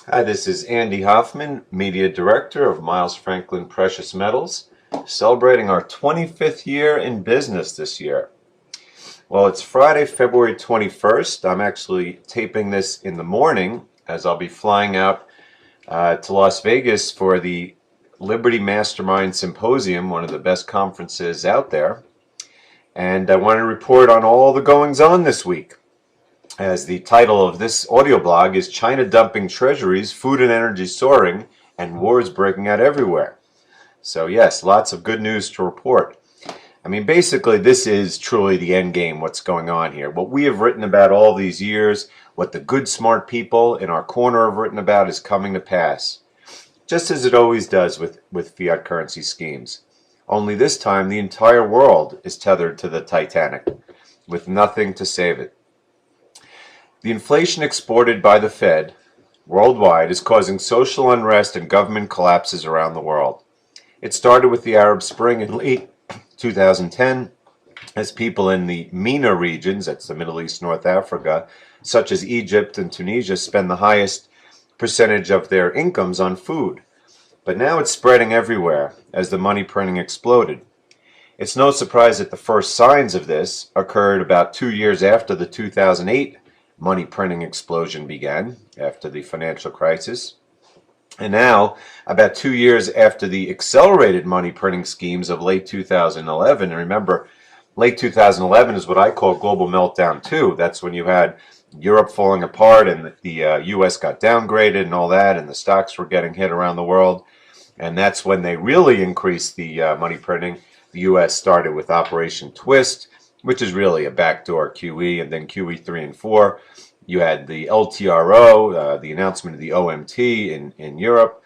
Hi, this is Andy Hoffman, Media Director of Miles Franklin Precious Metals, celebrating our 25th year in business this year. Well, it's Friday, February 21st. I'm actually taping this in the morning as I'll be flying out to Las Vegas for the Liberty Mastermind Symposium, one of the best conferences out there. And I want to report on all the goings on this week, as the title of this audio blog is China Dumping Treasuries, Food and Energy Soaring, and Wars Breaking Out Everywhere. So yes, lots of good news to report. I mean, basically, this is truly the end game, what's going on here. What we have written about all these years, what the good, smart people in our corner have written about is coming to pass, just as it always does with fiat currency schemes. Only this time, the entire world is tethered to the Titanic, with nothing to save it. The inflation exported by the Fed worldwide is causing social unrest and government collapses around the world. It started with the Arab Spring in late 2010, as people in the MENA regions, that's the Middle East, North Africa, such as Egypt and Tunisia, spend the highest percentage of their incomes on food. But now it's spreading everywhere as the money printing exploded. It's no surprise that the first signs of this occurred about 2 years after the 2008 money printing explosion began, after the financial crisis. And now, about 2 years after the accelerated money printing schemes of late 2011, and remember, late 2011 is what I call global meltdown 2. That's when you had Europe falling apart and the US got downgraded and all that, and the stocks were getting hit around the world. And that's when they really increased the money printing. The US started with Operation Twist, which is really a backdoor QE, and then QE 3 and 4. You had the LTRO, the announcement of the OMT in Europe,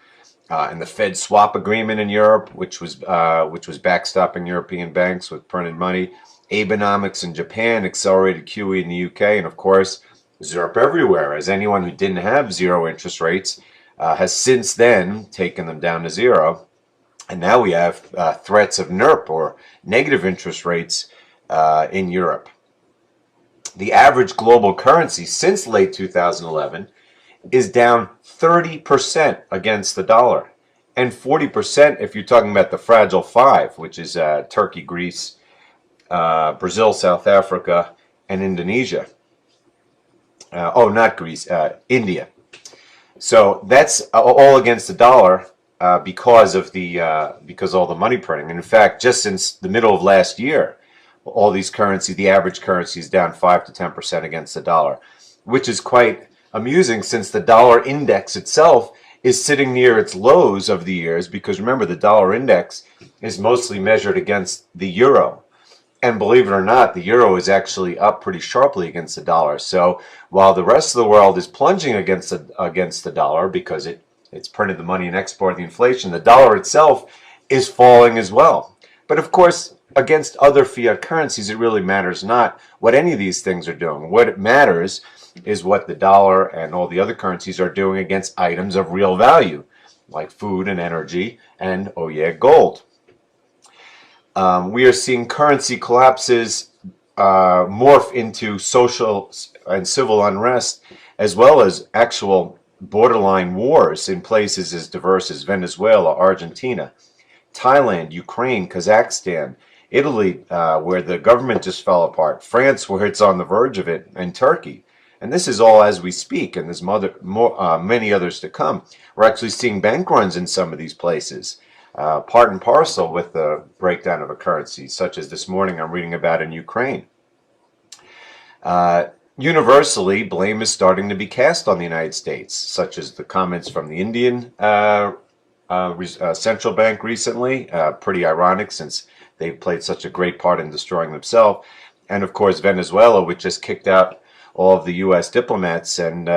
and the Fed swap agreement in Europe, which was backstopping European banks with printed money. Abenomics in Japan, accelerated QE in the UK, and of course, ZIRP everywhere, as anyone who didn't have zero interest rates has since then taken them down to zero. And now we have threats of NIRP, or negative interest rates, in Europe. The average global currency since late 2011 is down 30% against the dollar, and 40% if you're talking about the fragile five, which is Turkey, Greece, Brazil, South Africa, and Indonesia. Not Greece, India. So that's all against the dollar because all the money printing. And in fact, just since the middle of last year, all these currencies, the average currency is down 5 to 10% against the dollar, which is quite amusing since the dollar index itself is sitting near its lows of the years, because remember, the dollar index is mostly measured against the euro. And believe it or not, the euro is actually up pretty sharply against the dollar. So while the rest of the world is plunging against the dollar because it's printed the money and exported the inflation, the dollar itself is falling as well. But of course, against other fiat currencies, it really matters not what any of these things are doing. What it matters is what the dollar and all the other currencies are doing against items of real value, like food and energy and, oh yeah, gold. We are seeing currency collapses morph into social and civil unrest, as well as actual borderline wars in places as diverse as Venezuela, Argentina, Thailand, Ukraine, Kazakhstan, Italy, where the government just fell apart, France, where it's on the verge of it, and Turkey. And this is all as we speak, and there's many others to come. We're actually seeing bank runs in some of these places, part and parcel with the breakdown of a currency, such as this morning I'm reading about in Ukraine. Universally, blame is starting to be cast on the United States, such as the comments from the Indian central bank recently, pretty ironic since they've played such a great part in destroying themselves. And of course, Venezuela, which just kicked out all of the U.S. diplomats and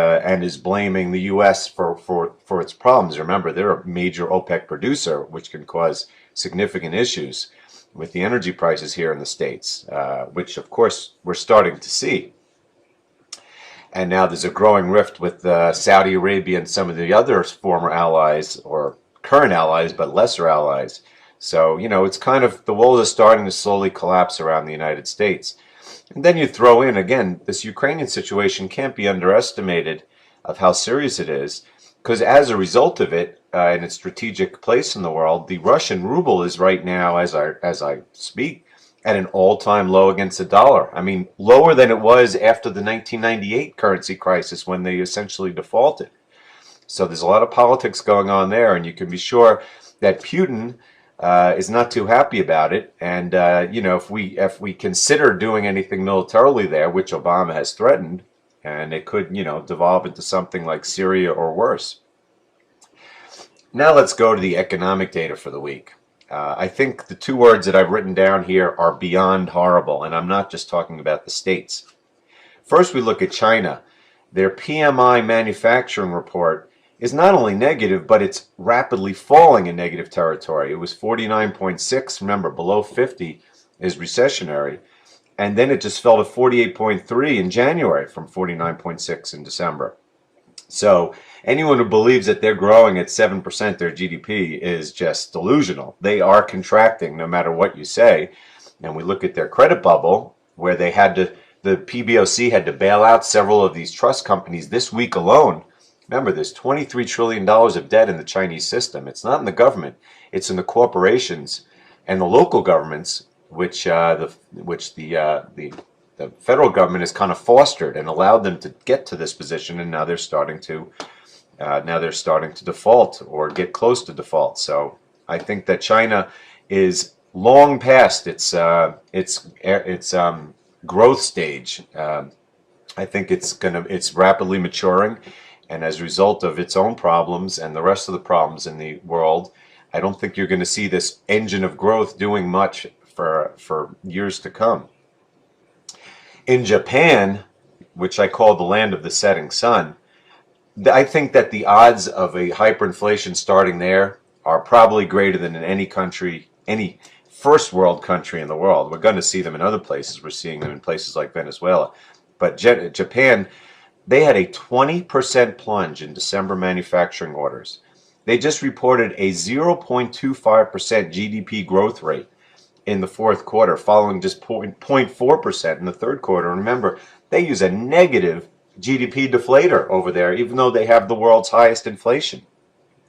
is blaming the U.S. for its problems. Remember, they're a major OPEC producer, which can cause significant issues with the energy prices here in the States, which of course we're starting to see. And now there's a growing rift with Saudi Arabia and some of the other former allies, or current allies, but lesser allies. So, you know, it's kind of, the world is starting to slowly collapse around the United States. And then you throw in, again, this Ukrainian situation can't be underestimated of how serious it is. because as a result of it and its strategic place in the world, the Russian ruble is right now, as I speak, at an all-time low against the dollar. I mean, lower than it was after the 1998 currency crisis when they essentially defaulted. So there's a lot of politics going on there, and you can be sure that Putin is not too happy about it. And if we consider doing anything militarily there, which Obama has threatened, and it could devolve into something like Syria or worse. Now let's go to the economic data for the week. I think the two words that I've written down here are beyond horrible, and I'm not just talking about the states. First, we look at China. Their PMI manufacturing report is not only negative, but it's rapidly falling in negative territory. It was 49.6, remember, below 50 is recessionary. And then it just fell to 48.3 in January from 49.6 in December. So anyone who believes that they're growing at 7% their GDP is just delusional. They are contracting no matter what you say. And we look at their credit bubble where the PBOC had to bail out several of these trust companies this week alone. Remember, there's $23 trillion of debt in the Chinese system. It's not in the government. It's in the corporations and the local governments, which the federal government has kind of fostered and allowed them to get to this position, and now they're starting to default or get close to default. So I think that China is long past its growth stage. I think it's rapidly maturing. And as a result of its own problems and the rest of the problems in the world, I don't think you're going to see this engine of growth doing much for years to come. In Japan, which I call the land of the setting sun, I think that the odds of a hyperinflation starting there are probably greater than in any country, any first world country in the world. We're going to see them in other places. We're seeing them in places like Venezuela. But Japan, they had a 20% plunge in December manufacturing orders. They just reported a 0.25% GDP growth rate in the fourth quarter, following just 0.4% in the third quarter. And remember, they use a negative GDP deflator over there, even though they have the world's highest inflation.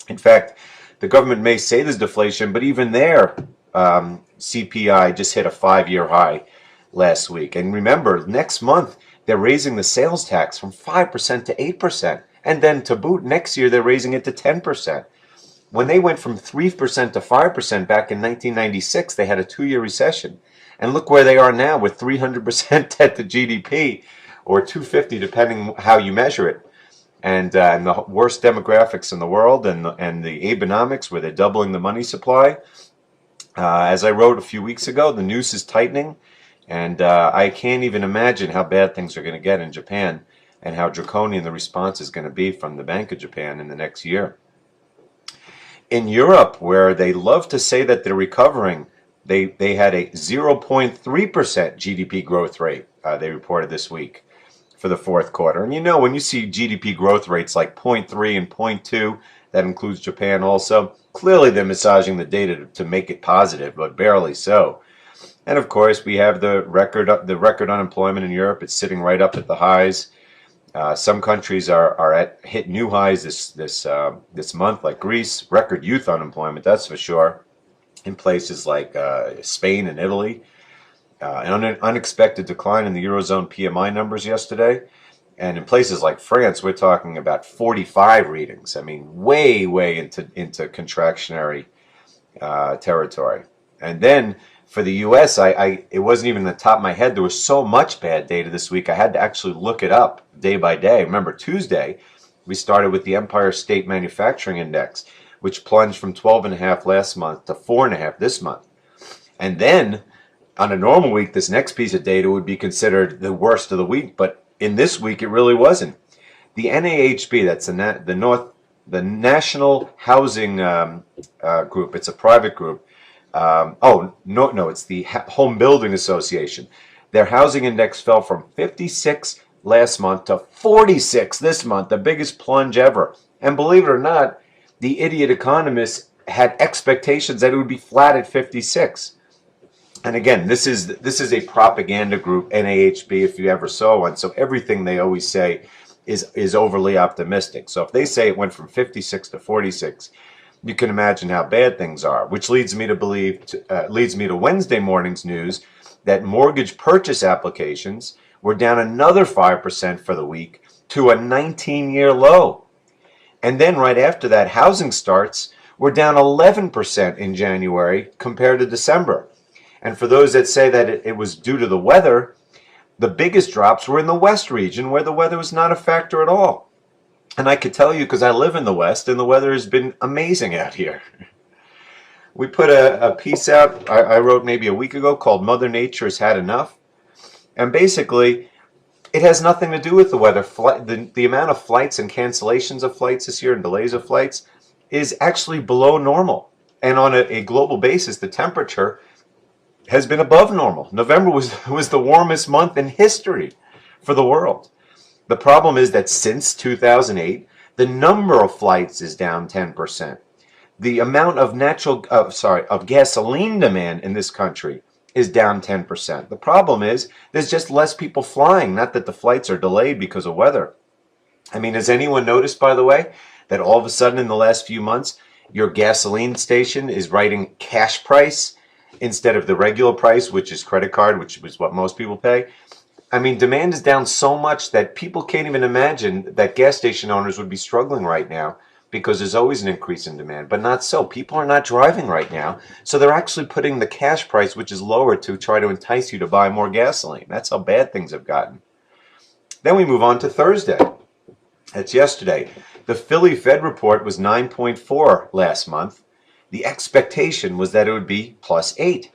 In fact, the government may say there's deflation, but even their CPI just hit a 5-year high last week. And remember, next month, they're raising the sales tax from 5% to 8%. And then to boot, next year they're raising it to 10%. When they went from 3% to 5% back in 1996, they had a 2-year recession. And look where they are now with 300% debt to GDP, or 250 depending how you measure it. And the worst demographics in the world, and the Abenomics, where they're doubling the money supply. As I wrote a few weeks ago, the noose is tightening. And I can't even imagine how bad things are going to get in Japan and how draconian the response is going to be from the Bank of Japan in the next year. In Europe, where they love to say that they're recovering, they had a 0.3% GDP growth rate, they reported this week for the fourth quarter. And when you see GDP growth rates like 0.3 and 0.2, that includes Japan also, clearly they're massaging the data to make it positive, but barely so. And of course, we have the record unemployment in Europe. It's sitting right up at the highs. Some countries are hit new highs this month, like Greece. Record youth unemployment, that's for sure. In places like Spain and Italy, an unexpected decline in the Eurozone PMI numbers yesterday. And in places like France, we're talking about 45 readings. I mean, way into contractionary territory. And then for the U.S., it wasn't even the top of my head. There was so much bad data this week, I had to actually look it up day by day. Remember, Tuesday, we started with the Empire State Manufacturing Index, which plunged from 12.5 last month to 4.5 this month. And then, on a normal week, this next piece of data would be considered the worst of the week, but in this week, it really wasn't. The NAHB, that's the National Housing Group, it's a private group. It's the Home Building Association. Their housing index fell from 56 last month to 46 this month, the biggest plunge ever. And believe it or not, the idiot economists had expectations that it would be flat at 56. And again, this is a propaganda group, NAHB, if you ever saw one. So everything they always say is overly optimistic. So if they say it went from 56 to 46, you can imagine how bad things are, which leads me to leads me to Wednesday morning's news that mortgage purchase applications were down another 5% for the week to a 19-year low. And then right after that, housing starts were down 11% in January compared to December. And for those that say that it was due to the weather, the biggest drops were in the West region where the weather was not a factor at all. And I could tell you because I live in the West and the weather has been amazing out here. We put a piece out I wrote maybe a week ago called Mother Nature Has Had Enough. And basically, it has nothing to do with the weather. The amount of flights and cancellations of flights this year and delays of flights is actually below normal. And on a global basis, the temperature has been above normal. November was the warmest month in history for the world. The problem is that since 2008, the number of flights is down 10%. The amount of gasoline demand in this country is down 10%. The problem is there's just less people flying, not that the flights are delayed because of weather. I mean, has anyone noticed, by the way, that all of a sudden in the last few months, your gasoline station is writing cash price instead of the regular price, which is credit card, which is what most people pay? I mean, demand is down so much that people can't even imagine that gas station owners would be struggling right now because there's always an increase in demand, but not so. People are not driving right now, so they're actually putting the cash price, which is lower, to try to entice you to buy more gasoline. That's how bad things have gotten. Then we move on to Thursday. That's yesterday. The Philly Fed report was 9.4 last month. The expectation was that it would be plus 8.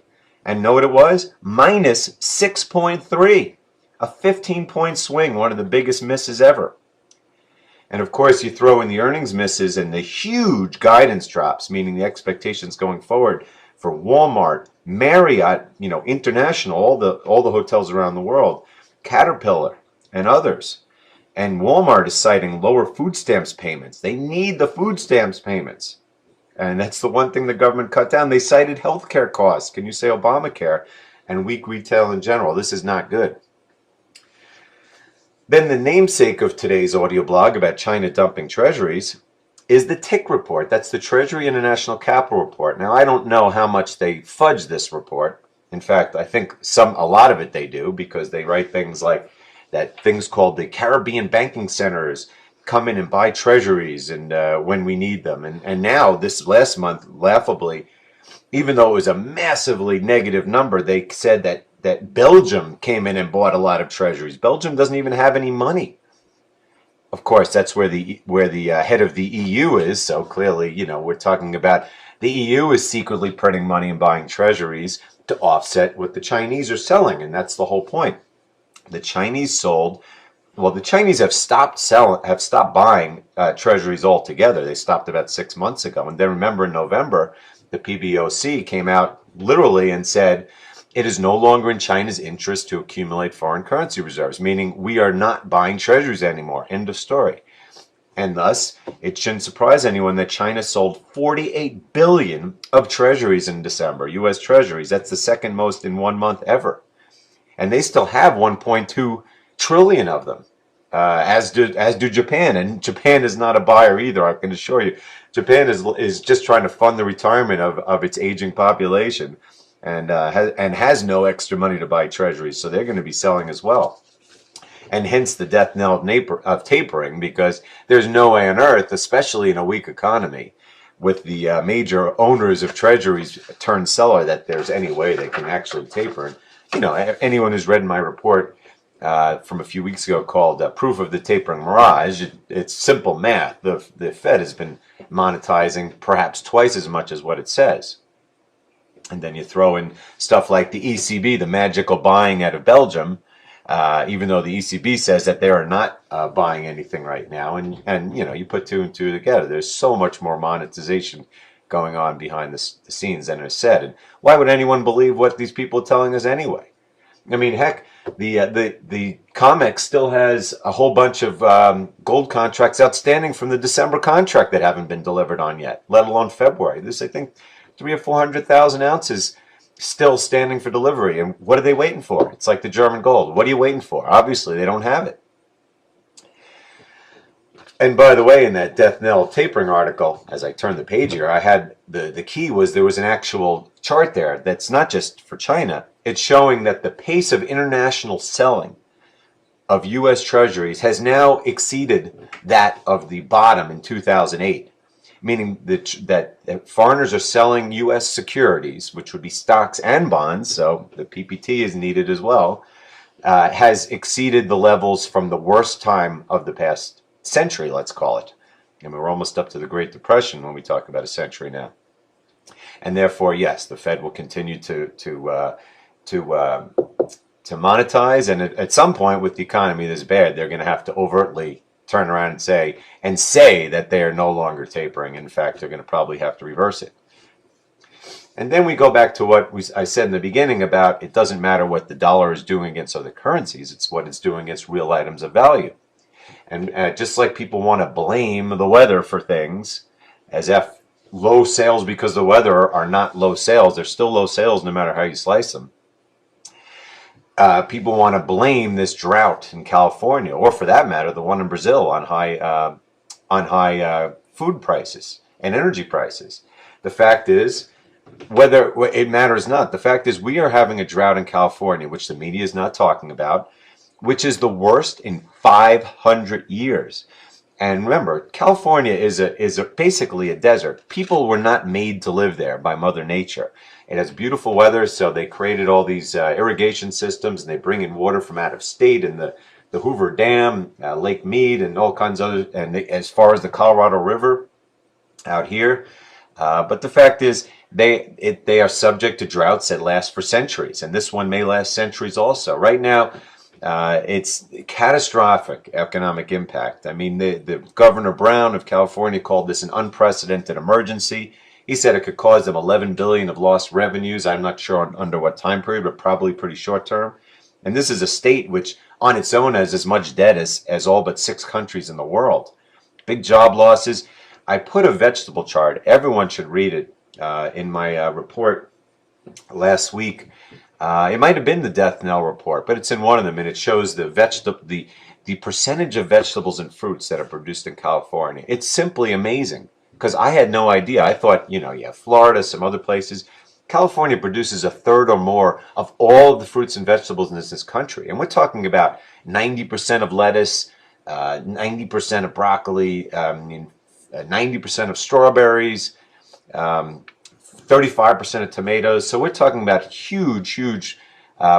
And know what it was? Minus 6.3. A 15-point swing, one of the biggest misses ever. And of course, you throw in the earnings misses and the huge guidance drops, meaning the expectations going forward for Walmart, Marriott, International, all the hotels around the world, Caterpillar, and others. And Walmart is citing lower food stamps payments. They need the food stamps payments. And that's the one thing the government cut down. They cited healthcare costs. Can you say Obamacare? And weak retail in general. This is not good. Then the namesake of today's audio blog about China dumping treasuries is the TIC report. That's the Treasury International Capital Report. Now, I don't know how much they fudge this report. In fact, I think a lot of it they do, because they write things like that things called the Caribbean banking centers come in and buy treasuries and when we need them. And now, this last month, laughably, even though it was a massively negative number, they said that Belgium came in and bought a lot of treasuries. Belgium doesn't even have any money. Of course, that's where the head of the EU is. So clearly, we're talking about the EU is secretly printing money and buying treasuries to offset what the Chinese are selling, and that's the whole point. The Chinese the Chinese have stopped buying treasuries altogether. They stopped about 6 months ago, and then remember in November, the PBOC came out literally and said, it is no longer in China's interest to accumulate foreign currency reserves, meaning we are not buying treasuries anymore. End of story. And thus, it shouldn't surprise anyone that China sold 48 billion of treasuries in December, U.S. treasuries. That's the second most in 1 month ever. And they still have 1.2 trillion of them, as do Japan. And Japan is not a buyer either, I can assure you. Japan is just trying to fund the retirement of its aging population. And has no extra money to buy treasuries, so they're going to be selling as well. And hence the death knell of tapering, because there's no way on earth, especially in a weak economy, with the major owners of treasuries turned seller, that there's any way they can actually taper. And, anyone who's read my report from a few weeks ago called Proof of the Tapering Mirage, it's simple math. The Fed has been monetizing perhaps twice as much as what it says. And then you throw in stuff like the ECB, the magical buying out of Belgium, even though the ECB says that they are not buying anything right now. And you put two and two together. There's so much more monetization going on behind the scenes than is said. And why would anyone believe what these people are telling us anyway? I mean, heck, the COMEX still has a whole bunch of gold contracts outstanding from the December contract that haven't been delivered on yet, let alone February. This, I think, 300,000 or 400,000 ounces still standing for delivery. And what are they waiting for? It's like the German gold. What are you waiting for? Obviously, they don't have it. And by the way, in that death knell tapering article, as I turned the page here, I had the key was there was an actual chart there that's not just for China. It's showing that the pace of international selling of U.S. Treasuries has now exceeded that of the bottom in 2008, meaning that foreigners are selling U.S. securities, which would be stocks and bonds, so the PPT is needed as well, has exceeded the levels from the worst time of the past century, let's call it. And we're almost up to the Great Depression when we talk about a century now. And therefore, yes, the Fed will continue to monetize, and at some point with the economy this bad, they're going to have to overtly turn around and say that they are no longer tapering. In fact, they're going to probably have to reverse it. And then we go back to what I said in the beginning about it doesn't matter what the dollar is doing against other currencies, it's what it's doing against real items of value. And just like people want to blame the weather for things, as if low sales because of the weather are not low sales, they're still low sales no matter how you slice them. People want to blame this drought in California, or for that matter, the one in Brazil, on high food prices and energy prices. The fact is, whether it matters not, the fact is we are having a drought in California, which the media is not talking about, which is the worst in 500 years. And remember, California is basically a desert. People were not made to live there by Mother Nature. It has beautiful weather, so they created all these irrigation systems, and they bring in water from out of state, and the Hoover Dam, Lake Mead, and all kinds of other, and as far as the Colorado River out here. But the fact is, they are subject to droughts that last for centuries, and this one may last centuries also. Right now, it's catastrophic economic impact. I mean, the Governor Brown of California called this an unprecedented emergency. He said it could cause them $11 billion of lost revenues. I'm not sure under what time period, but probably pretty short term. And this is a state which on its own has as much debt as all but 6 countries in the world. Big job losses. I put a vegetable chart. Everyone should read it in my report last week. It might have been the death knell report, but it's in one of them, and it shows the percentage of vegetables and fruits that are produced in California. It's simply amazing, because I had no idea. I thought, Florida, some other places. California produces a third or more of all of the fruits and vegetables in this country. And we're talking about 90% of lettuce, 90% of broccoli, 90% of strawberries, 35% of tomatoes. So we're talking about huge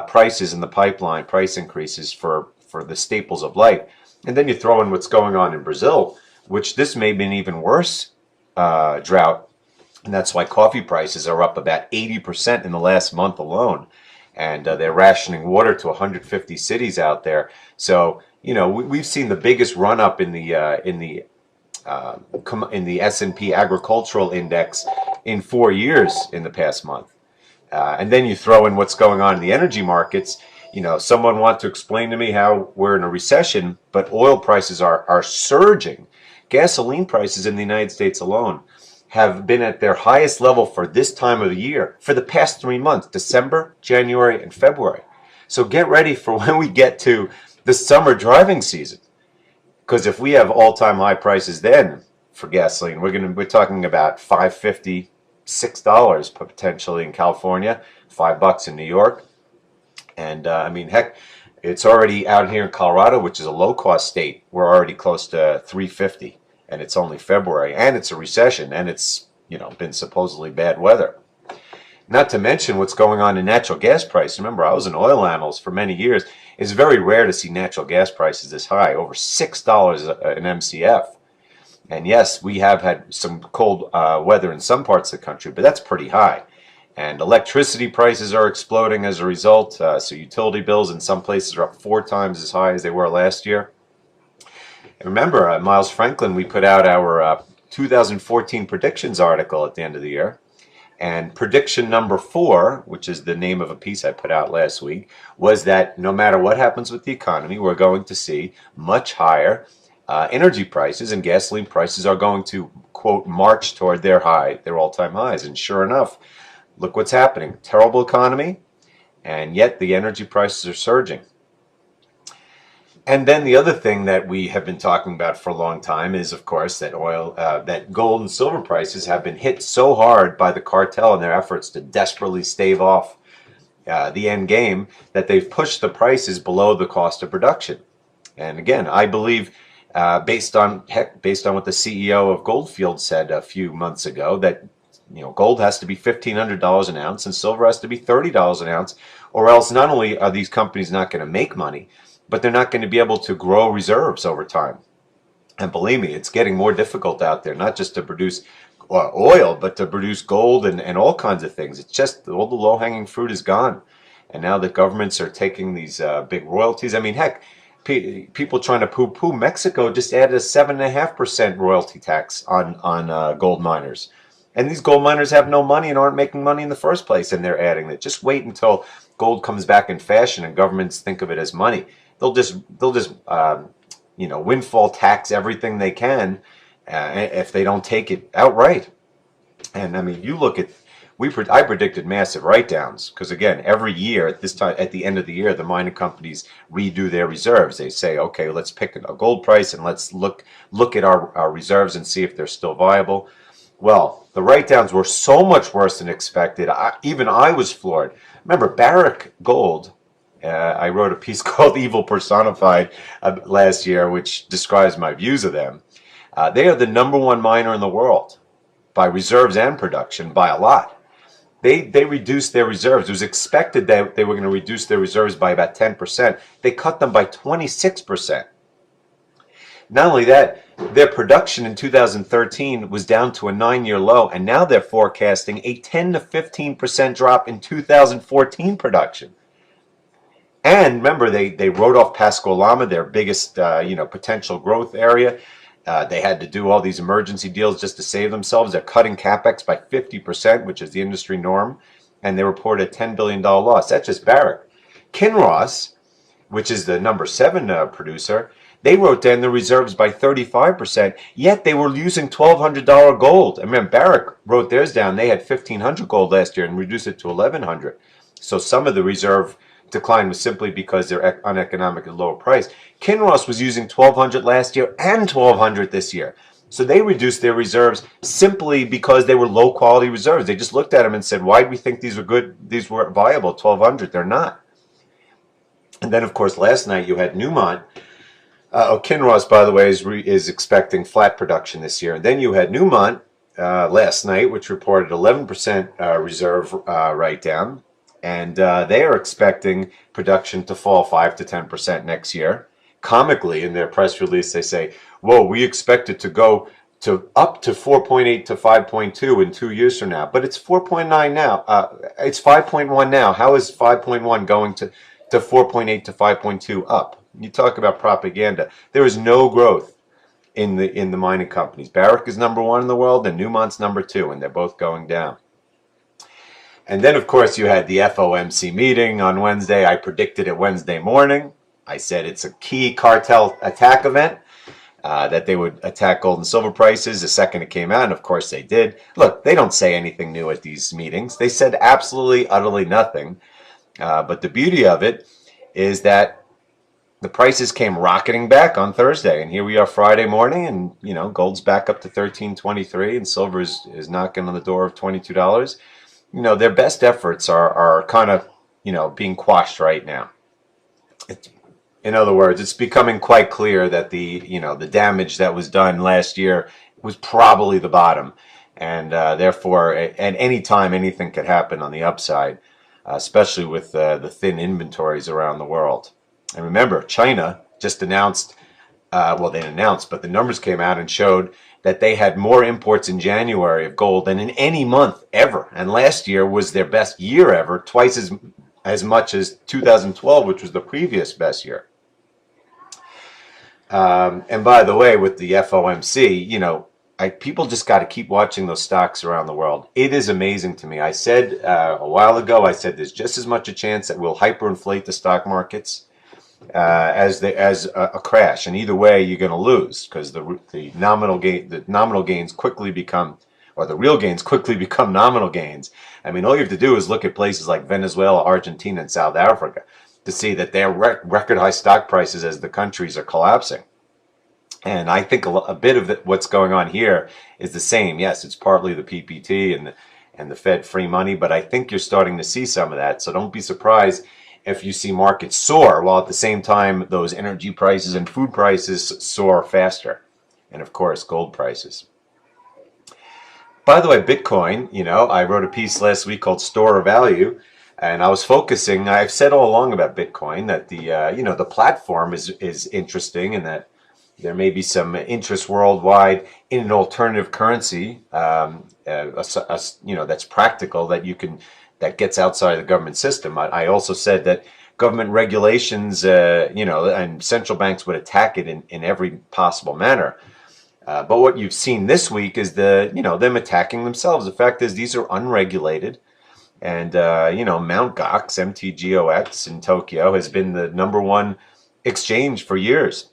prices in the pipeline, price increases for the staples of life. And then you throw in what's going on in Brazil, which this may be an even worse drought. And that's why coffee prices are up about 80% in the last month alone. And they're rationing water to 150 cities out there. So, we've seen the biggest run up in the S&P agricultural index in 4 years in the past month. And then you throw in what's going on in the energy markets. Someone wants to explain to me how we're in a recession, but oil prices are surging. Gasoline prices in the United States alone have been at their highest level for this time of the year for the past 3 months, December, January, and February. So get ready for when we get to the summer driving season. Because if we have all-time high prices then for gasoline, we're talking about $5.50, $6 potentially in California, $5 in New York, and heck, it's already out here in Colorado, which is a low-cost state. We're already close to $3.50, and it's only February, and it's a recession, and it's been supposedly bad weather. Not to mention what's going on in natural gas price. Remember, I was an oil analyst for many years. It's very rare to see natural gas prices this high, over $6 an MCF. And yes, we have had some cold weather in some parts of the country, but that's pretty high. And electricity prices are exploding as a result. So utility bills in some places are up 4 times as high as they were last year. And remember, at Miles Franklin, we put out our 2014 predictions article at the end of the year. And prediction number 4, which is the name of a piece I put out last week, was that no matter what happens with the economy, we're going to see much higher energy prices, and gasoline prices are going to, quote, march toward their all-time highs. And sure enough, look what's happening. Terrible economy, and yet the energy prices are surging. And then the other thing that we have been talking about for a long time is, of course, that that gold and silver prices have been hit so hard by the cartel in their efforts to desperately stave off the end game that they've pushed the prices below the cost of production. And again, I believe, based on what the CEO of Goldfield said a few months ago, that gold has to be $1,500 an ounce and silver has to be $30 an ounce, or else not only are these companies not going to make money, but they're not going to be able to grow reserves over time. And believe me, it's getting more difficult out there, not just to produce oil, but to produce gold and all kinds of things. It's just all the low-hanging fruit is gone. And now the governments are taking these big royalties. I mean, heck, people trying to poo-poo. Mexico just added a 7.5% royalty tax on gold miners. And these gold miners have no money and aren't making money in the first place, and they're adding it. Just wait until gold comes back in fashion and governments think of it as money. They'll just windfall tax everything they can if they don't take it outright. And I mean, you look at, I predicted massive write-downs because again, every year at this time, at the end of the year, the mining companies redo their reserves. They say, okay, let's pick a gold price and let's look at our reserves and see if they're still viable. Well, the write-downs were so much worse than expected. Even I was floored. Remember, Barrick Gold. I wrote a piece called Evil Personified last year, which describes my views of them. They are the #1 miner in the world by reserves and production by a lot. They reduced their reserves. It was expected that they were going to reduce their reserves by about 10%. They cut them by 26%. Not only that, their production in 2013 was down to a 9-year low, and now they're forecasting a 10 to 15% drop in 2014 production. And remember, they wrote off Pasco Lama, their biggest potential growth area. They had to do all these emergency deals just to save themselves. They're cutting capex by 50%, which is the industry norm, and they reported a $10 billion loss. That's just Barrick. Kinross, which is the #7 producer, they wrote down the reserves by 35%, yet they were using $1,200 gold. I mean, Barrick wrote theirs down. They had $1,500 gold last year and reduced it to $1,100. So some of the reserve decline was simply because they're uneconomic at lower price. Kinross was using $1,200 last year and $1,200 this year. So they reduced their reserves simply because they were low quality reserves. They just looked at them and said, why do we think these were good? These were viable, $1,200. They're not. And then, of course, last night you had Newmont. Kinross, by the way, is expecting flat production this year. And then you had Newmont last night, which reported 11% reserve write-down. And they are expecting production to fall 5 to 10% next year. Comically, in their press release, they say, whoa, we expect it to go up to 4.8 to 5.2 in 2 years from now. But it's 4.9 now. It's 5.1 now. How is 5.1 going to 4.8 to 5.2 up? You talk about propaganda. There is no growth in the mining companies. Barrick is #1 in the world, and Newmont's #2, and they're both going down. And then, of course, you had the FOMC meeting on Wednesday. I predicted it Wednesday morning. I said it's a key cartel attack event, that they would attack gold and silver prices the second it came out, and of course they did. Look, they don't say anything new at these meetings. They said absolutely, utterly nothing. But the beauty of it is that the prices came rocketing back on Thursday, and here we are Friday morning, and gold's back up to $13.23, and silver is knocking on the door of $22. Their best efforts are kind of being quashed right now. In other words, it's becoming quite clear that the damage that was done last year was probably the bottom, and therefore at any time anything could happen on the upside, especially with the thin inventories around the world. And remember, China just announced, well, they didn't announce, but the numbers came out and showed that they had more imports in January of gold than in any month ever. And last year was their best year ever, twice as much as 2012, which was the previous best year. And by the way, with the FOMC, people just got to keep watching those stocks around the world. It is amazing to me. I said a while ago, I said there's just as much a chance that we'll hyperinflate the stock markets as a crash, and either way you're going to lose, because the nominal gains quickly become, or the real gains quickly become nominal gains. I mean, all you have to do is look at places like Venezuela, Argentina, and South Africa. to see that they're record high stock prices as the countries are collapsing. And I think a bit of what's going on here is the same. Yes, it's partly the PPT and the Fed free money, but I think you're starting to see some of that. So don't be surprised if you see markets soar, while at the same time those energy prices and food prices soar faster. And of course, gold prices. By the way, Bitcoin, I wrote a piece last week called Store of Value, and I was focusing, I've said all along about Bitcoin that the platform is interesting, and that there may be some interest worldwide in an alternative currency, that's practical, that gets outside of the government system. I also said that government regulations, and central banks would attack it in every possible manner. But what you've seen this week is them attacking themselves. The fact is, these are unregulated, and Mt. Gox, MTGOX in Tokyo, has been the #1 exchange for years.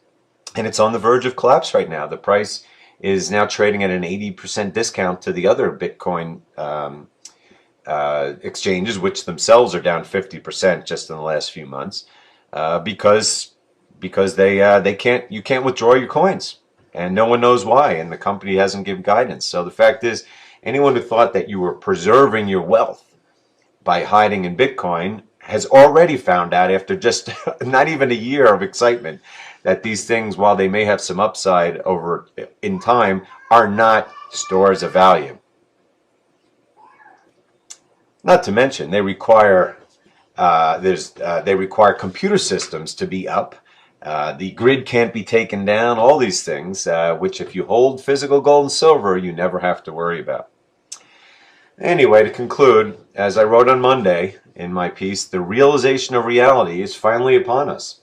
And it's on the verge of collapse right now. The price is now trading at an 80% discount to the other Bitcoin exchanges, which themselves are down 50% just in the last few months, because you can't withdraw your coins, and no one knows why, and the company hasn't given guidance. So the fact is, anyone who thought that you were preserving your wealth by hiding in Bitcoin has already found out, after just not even a year of excitement, that these things, while they may have some upside over in time, are not stores of value. Not to mention, they require computer systems to be up. The grid can't be taken down. All these things, which if you hold physical gold and silver, you never have to worry about. Anyway, to conclude, as I wrote on Monday in my piece, the realization of reality is finally upon us.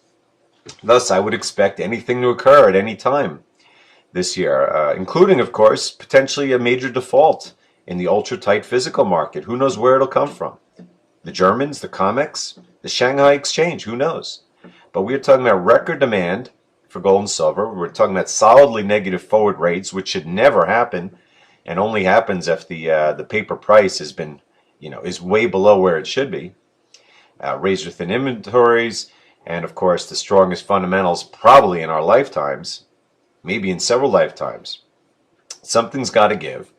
Thus, I would expect anything to occur at any time this year, including, of course, potentially a major default in the ultra-tight physical market. Who knows where it'll come from? The Germans, the COMEX, the Shanghai Exchange, who knows? But we're talking about record demand for gold and silver. We're talking about solidly negative forward rates, which should never happen, and only happens if the paper price has been, is way below where it should be. Razor-thin inventories, and of course the strongest fundamentals probably in our lifetimes, maybe in several lifetimes. Something's got to give,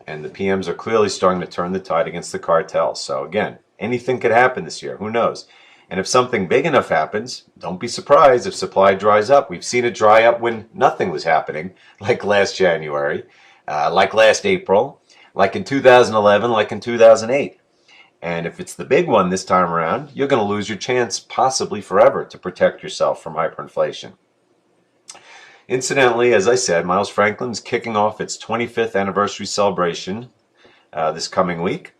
and the PMs are clearly starting to turn the tide against the cartels. So again, anything could happen this year. Who knows? And if something big enough happens, don't be surprised if supply dries up. We've seen it dry up when nothing was happening, like last January, like last April, like in 2011, like in 2008. And if it's the big one this time around, you're going to lose your chance, possibly forever, to protect yourself from hyperinflation. Incidentally, as I said, Miles Franklin's kicking off its 25th anniversary celebration this coming week.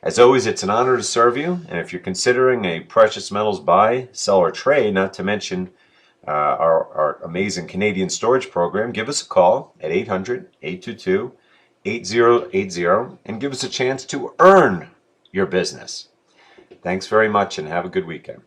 As always, it's an honor to serve you, and if you're considering a precious metals buy, sell, or trade, not to mention our amazing Canadian storage program, give us a call at 800-822-8080 and give us a chance to earn your business. Thanks very much, and have a good weekend.